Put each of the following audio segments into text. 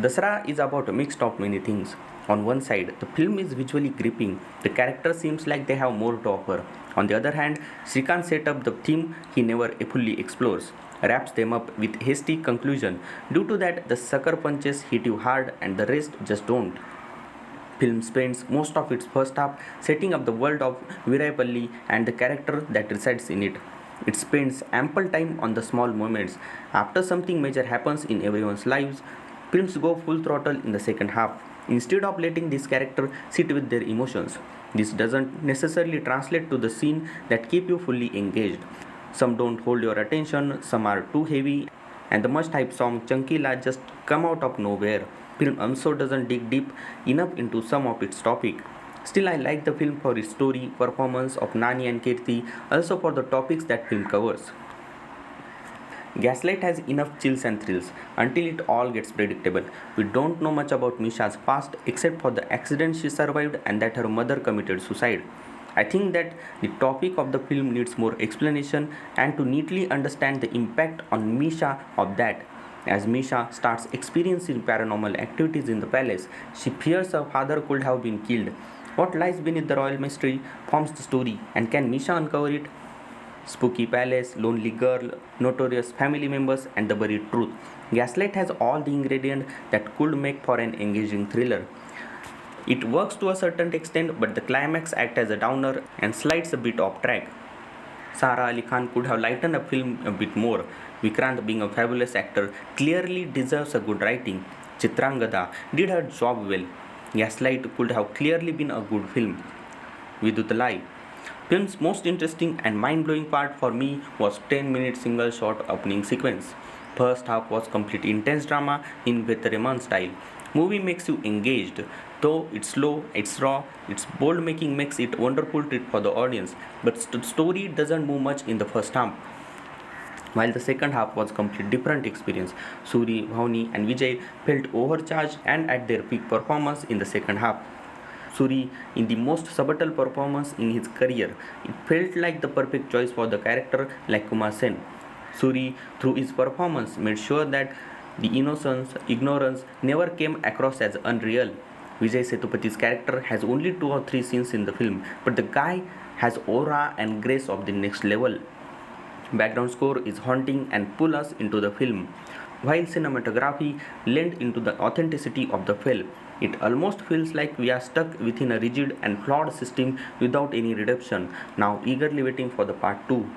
Dasara is about a mix of many things. On one side, the film is visually gripping, the character seems like they have more to offer. On the other hand, Srikanth set up the theme he never fully explores, wraps them up with hasty conclusion. Due to that, the sucker punches hit you hard and the rest just don't. Film spends most of its first half setting up the world of Virayapalli and the character that resides in it. It spends ample time on the small moments. After something major happens in everyone's lives, films go full throttle in the second half. Instead of letting this character sit with their emotions, this doesn't necessarily translate to the scene that keep you fully engaged. Some don't hold your attention, some are too heavy, and the must hype song Chunky La just come out of nowhere. Film also doesn't dig deep enough into some of its topic. Still, I like the film for its story, performance of Nani and Kirti, also for the topics that film covers. Gaslight has enough chills and thrills until it all gets predictable. We don't know much about Misha's past except for the accident she survived and that her mother committed suicide. I think that the topic of the film needs more explanation and to neatly understand the impact on Misha of that. As Misha starts experiencing paranormal activities in the palace, she fears her father could have been killed. What lies beneath the royal mystery forms the story, and can Misha uncover it? Spooky palace, lonely girl, notorious family members, and the buried truth. Gaslight has all the ingredients that could make for an engaging thriller. It works to a certain extent, but the climax acts as a downer and slides a bit off track. Sara Ali Khan could have lightened the film a bit more. Vikrant, being a fabulous actor, clearly deserves a good writing. Chitrangada did her job well. Gaslight could have clearly been a good film. Viduthalai. Film's most interesting and mind-blowing part for me was 10-minute single shot opening sequence. First half was complete intense drama in Vettaraman style. Movie makes you engaged. Though it's slow, it's raw, its bold making makes it wonderful treat for the audience. But the story doesn't move much in the first half. While the second half was a complete different experience, Suri, Bhavani and Vijay felt overcharged and at their peak performance in the second half. Suri in the most subtle performance in his career. It felt like the perfect choice for the character like Kumar Sen. Suri, through his performance, made sure that the ignorance never came across as unreal. Vijay Sethupathiy's character has only 2 or 3 scenes in the film, but the guy has aura and grace of the next level. Background score is haunting and pull us into the film, while cinematography lend into the authenticity of the film. It almost feels like we are stuck within a rigid and flawed system without any redemption, now eagerly waiting for the part 2.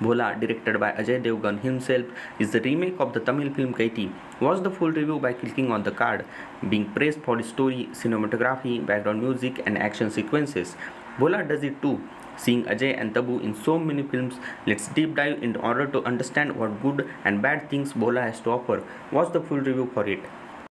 Bholaa, directed by Ajay Devgan himself, is the remake of the Tamil film Kaiti. Watch the full review by clicking on the card. Being praised for its story, cinematography, background music, and action sequences, Bholaa does it too. Seeing Ajay and Tabu in so many films, let's deep dive in order to understand what good and bad things Bholaa has to offer. Watch the full review for it.